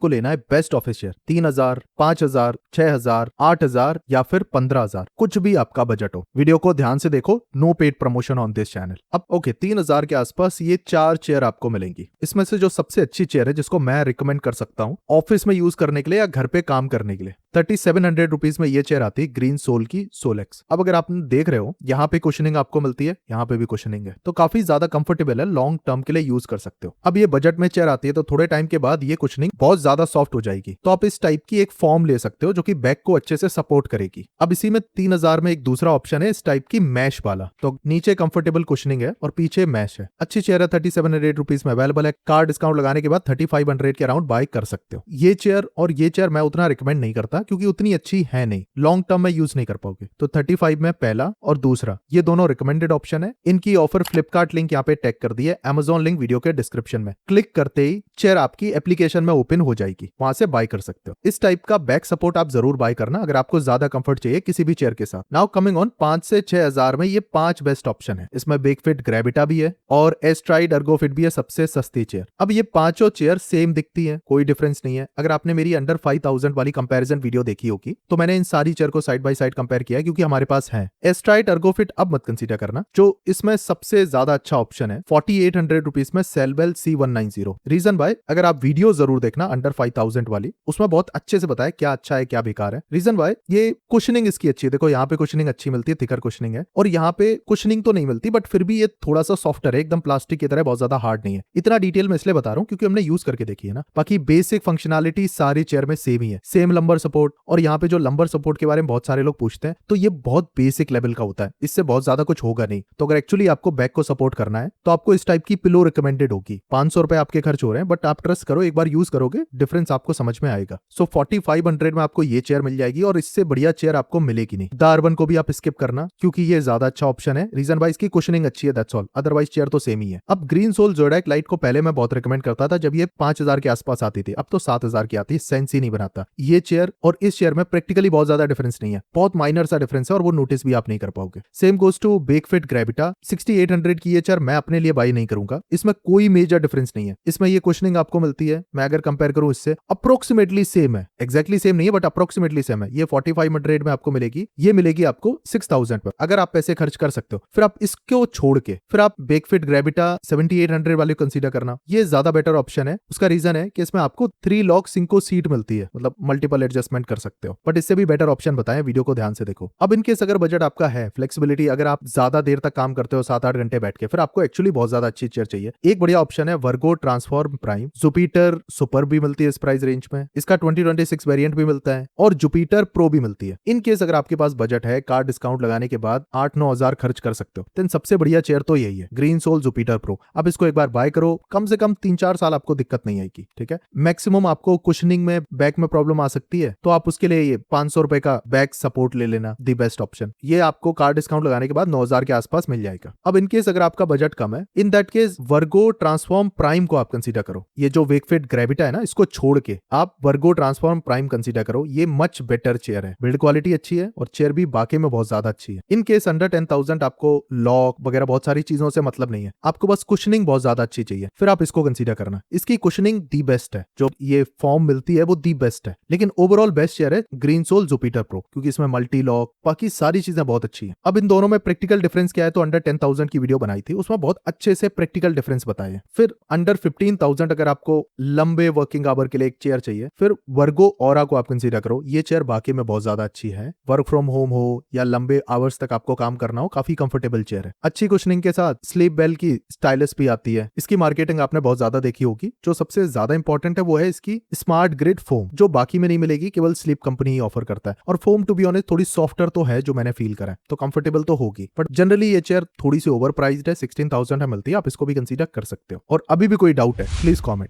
आपको लेना है बेस्ट ऑफिस चेयर, 3000, 5000, 6000, 8000 या फिर 15000, कुछ भी आपका बजट हो। वीडियो को ध्यान से देखो, no paid promotion on this channel. अब ओके, 3000 के आसपास ये 4 चेयर आपको मिलेंगी। इसमें से जो सबसे अच्छी चेयर है जिसको मैं रिकमेंड कर सकता हूँ ऑफिस में यूज करने के लिए या घर पे काम करने के लिए, 3700 रुपीज में ये चेयर आती है ग्रीन सोल की सोलेक्स। अब अगर आप देख रहे हो यहाँ पे कुशनिंग आपको मिलती है, यहाँ पे भी कुशनिंग है, तो काफी ज्यादा कंफर्टेबल है, लॉन्ग टर्म के लिए यूज कर सकते हो। अब ये बजट में चेयर आती है तो थोड़े टाइम के बाद ये कुशनिंग बहुत ज्यादा सॉफ्ट हो जाएगी, तो आप इस टाइप की एक फॉर्म ले सकते हो जो कि बैक को अच्छे से सपोर्ट करेगी। अब इसी में 3000 में एक दूसरा ऑप्शन है इस टाइप की मैश वाला, तो नीचे कंफर्टेबल कुशनिंग है और पीछे मैश है। अच्छी चेयर है, 3700 रुपीज में अवेलेबल है। कार डिस्काउंट लगाने के बाद 3500 के अराउंड बाय कर सकते हो। ये चेयर और ये चेयर मैं उतना रिकमेंड नहीं करता क्योंकि उतनी अच्छी है नहीं, लॉन्ग टर्म में यूज नहीं कर पाओगे। तो 35 में पहला और दूसरा ये दोनों रिकमेंडेड ऑप्शन है। इनकी ऑफर फ्लिपकार्ट लिंक यहाँ पे टैग कर दी है, Amazon लिंक वीडियो के डिस्क्रिप्शन में। क्लिक करते ही चेयर आपकी एप्लीकेशन में ओपन हो जाएगी, वहां से बाय कर सकते हो। इस टाइप का बैक सपोर्ट आप जरूर बाय करना अगर आपको ज्यादा कंफर्ट चाहिए किसी भी चेयर के साथ। नाउ कमिंग ऑन 5 से 6000 में ये 5 बेस्ट ऑप्शन है। इसमें बेकफिट ग्रेविटा भी है और एस्ट्राइड एर्गोफिट भी है, सबसे सस्ती चेयर। अब ये पांचों चेयर सेम दिखती है, कोई डिफरेंस नहीं है। अगर आपने मेरी अंडर 5000 वाली कंपैरिजन वीडियो देखी होगी तो मैंने इन सारी चेयर को साइड बाय साइड कंपेयर किया है क्योंकि हमारे पास है। एस्ट्राइड एर्गोफिट अब मत कंसीडर करना, जो इसमें सबसे ज्यादा अच्छा ऑप्शन है 4800 रुपीज में सेलवेल C190। रीजन बाय, अगर आप वीडियो जरूर देखना अंडर 5000 वाली, उसमें बहुत अच्छे से बताया क्या अच्छा है क्या बेकार है। रीजन बाय, ये कुशनिंग इसकी अच्छी है, देखो यहाँ पे कुशनिंग अच्छी मिलती है, थिकर कुशनिंग है, और यहाँ पे कुशनिंग तो नहीं मिलती बट फिर भी ये थोड़ा सा सॉफ्टर है, एकदम प्लास्टिक की तरह, बहुत ज्यादा हार्ड नहीं है। इतना डिटेल में इसलिए बता रहा हूँ क्योंकि हमने यूज करके देखी है ना। बाकी बेसिक फंक्शनैलिटी सारी चेयर में सेम ही है, सेम लंबर सपोर्ट। और यहाँ पे जो लंबर सपोर्ट के बारे में बहुत सारे लोग पूछते हैं तो ये बहुत बेसिक लेवल का होता है, इससे बहुत ज्यादा कुछ होगा नहीं। तो अगर एक्चुअली आपको बैक को सपोर्ट करना है तो आपको इस टाइप की पिलो रिकमेंडेड होगी। 500 रुपए आपके खर्च हो रहे हैं बट आप ट्रस्ट करो, एक बार यूज करोगे डिफरेंस आपको समझ में आएगा। सो 4500 में आपको ये चेयर मिल जाएगी और इससे बढ़िया चेयर आपको मिलेगी नहीं। द अर्बन को भी आप स्किप करना क्योंकि ये ज्यादा अच्छा ऑप्शन है। रीजन वाइज की कुशनिंग अच्छी है, दैट्स ऑल, अदरवाइज चेयर तो सेम ही है। अब ग्रीन सोल जोडाक लाइट को पहले मैं बहुत रिकमेंड करता था जब ये 5000 के आसपास आती थी, अब तो 7000 की आती है, सेंस ही नहीं बनाता। ये चेयर और इस चेयर में प्रैक्टिकली बहुत ज्यादा डिफरेंस नहीं है, बहुत माइनर सा डिफरेंस है और वो नोटिस भी आप नहीं कर पाओगे। सेम गोज टू बेकफिट ग्रेविटा 6800 की ये चेयर मैं अपने लिए बाई नहीं करूंगा, इसमें कोई मेजर डिफरेंस नहीं है। इसमें ये कुशनिंग आपको मिलती है, मैं अगर कंपेयर करूं इससे अप्रोक्सीमेटली सेम है, एग्जैक्टली सेम नहीं है बट अप्रोक्सीमेटली सेम है। ये 4500 में आपको मिलेगी, ये मिलेगी आपको 6000 पर। अगर आप पैसे खर्च कर सकते हो फिर आप इसको छोड़ के फिर आप बेकफिट ग्रेविटा 7800 वाले कंसीडर करना, ये ज्यादा बेटर ऑप्शन है। उसका रीजन है कि इसमें आपको 3 लॉक सिंको सीट मिलती है, मतलब मल्टीपल एडजस्टमेंट कर सकते हो। बट इससे भी बेटर ऑप्शन बताएं, वीडियो को ध्यान से देखो। अब इनकेस अगर बजट आपका है, फ्लेक्सिबिलिटी, अगर आप ज्यादा देर तक काम करते हो 7-8 घंटे बैठ के, फिर आपको एक्चुअली बहुत ज्यादा अच्छी चेयर चाहिए, एक बढ़िया ऑप्शन है वर्गो ट्रांसफॉर्म प्राइम। जुपिटर सुपर भी मिलती है इस प्राइस रेंज में, इसका 2026 वेरिएंट भी मिलता है और जुपिटर प्रो भी मिलती है। इन केस अगर आपके पास बजट है, कार डिस्काउंट लगाने के बाद 8-9 हजार खर्च कर सकते हो, तो सबसे बढ़िया चेयर तो यही है, ग्रीन सोल जुपिटर प्रो। अब इसको एक बार बाय करो, कम से कम 3-4 साल आपको दिक्कत नहीं आएगी, ठीक है। मैक्सिमम आपको कुशनिंग में बैक में प्रॉब्लम आ सकती है तो आप उसके लिए ये 500 रुपए का बैक सपोर्ट ले लेना, दी बेस्ट ऑप्शन। ये आपको कार डिस्काउंट लगाने के बाद 9000 के आसपास मिल जाएगा। अब इनकेस अगर आपका बजट कम है, in that case Virgo transform prime को आप कंसीडर करो। ये जो वेकफिट ग्रेविटा है ना, इसको छोड़ के आप वर्गो ट्रांसफॉर्म प्राइम कंसीडर करो, ये मच बेटर चेयर है, बिल्ड क्वालिटी अच्छी है और चेयर भी बाकी में बहुत ज्यादा अच्छी है। इन केस अंडर 10,000 आपको लॉक वगैरह बहुत सारी चीजों से मतलब नहीं है, आपको बस कुशनिंग बहुत ज्यादा अच्छी चाहिए, फिर आप इसको कंसीडर करना। इसकी कुशनिंग दी बेस्ट है, जो ये फॉर्म मिलती है वो दी बेस्ट है, लेकिन ओवरऑल बेस्ट चेयर है ग्रीन सोल जुपिटर प्रो क्योंकि इसमें मल्टी लॉक बाकी सारी चीजें बहुत अच्छी है। अब इन दोनों में प्रैक्टिकल डिफरेंस क्या है, तो अंडर 10,000 की वीडियो बनाई थी, उसमें बहुत अच्छे से प्रैक्टिकल डिफरेंस बताए। फिर अंडर 15,000 अगर आपको लंबे वर्किंग आवर के लिए एक चेयर चाहिए, फिर वर्गो ऑरा को आप कंसीडर करो। ये चेयर बाकी में बहुत ज्यादा अच्छी है, वर्क फ्रॉम होम हो या लंबे आवर्स तक आपको काम करना हो, काफी कंफर्टेबल चेयर है। अच्छी कुशनिंग के साथ स्लीप बेल की स्टाइलिस भी आती है। इसकी मार्केटिंग आपने बहुत ज्यादा देखी होगी। जो सबसे ज्यादा इंपॉर्टेंट है वो है इसकी स्मार्ट ग्रिड फोम, जो बाकी में नहीं मिलेगी, केवल स्लीप कंपनी ही ऑफर करता है। और फोम टू बी ऑनेस्ट थोड़ी सॉफ्टर तो है, जो मैंने फील करा है, तो कंफर्टेबल तो होगी, बट जनरली ये चेयर थोड़ी सी ओवर प्राइस्ड है, 16,000 है मिलती है, आप इसको भी कंसीडर कर सकते हो। और अभी भी कोई डाउट है प्लीज कॉमेंट।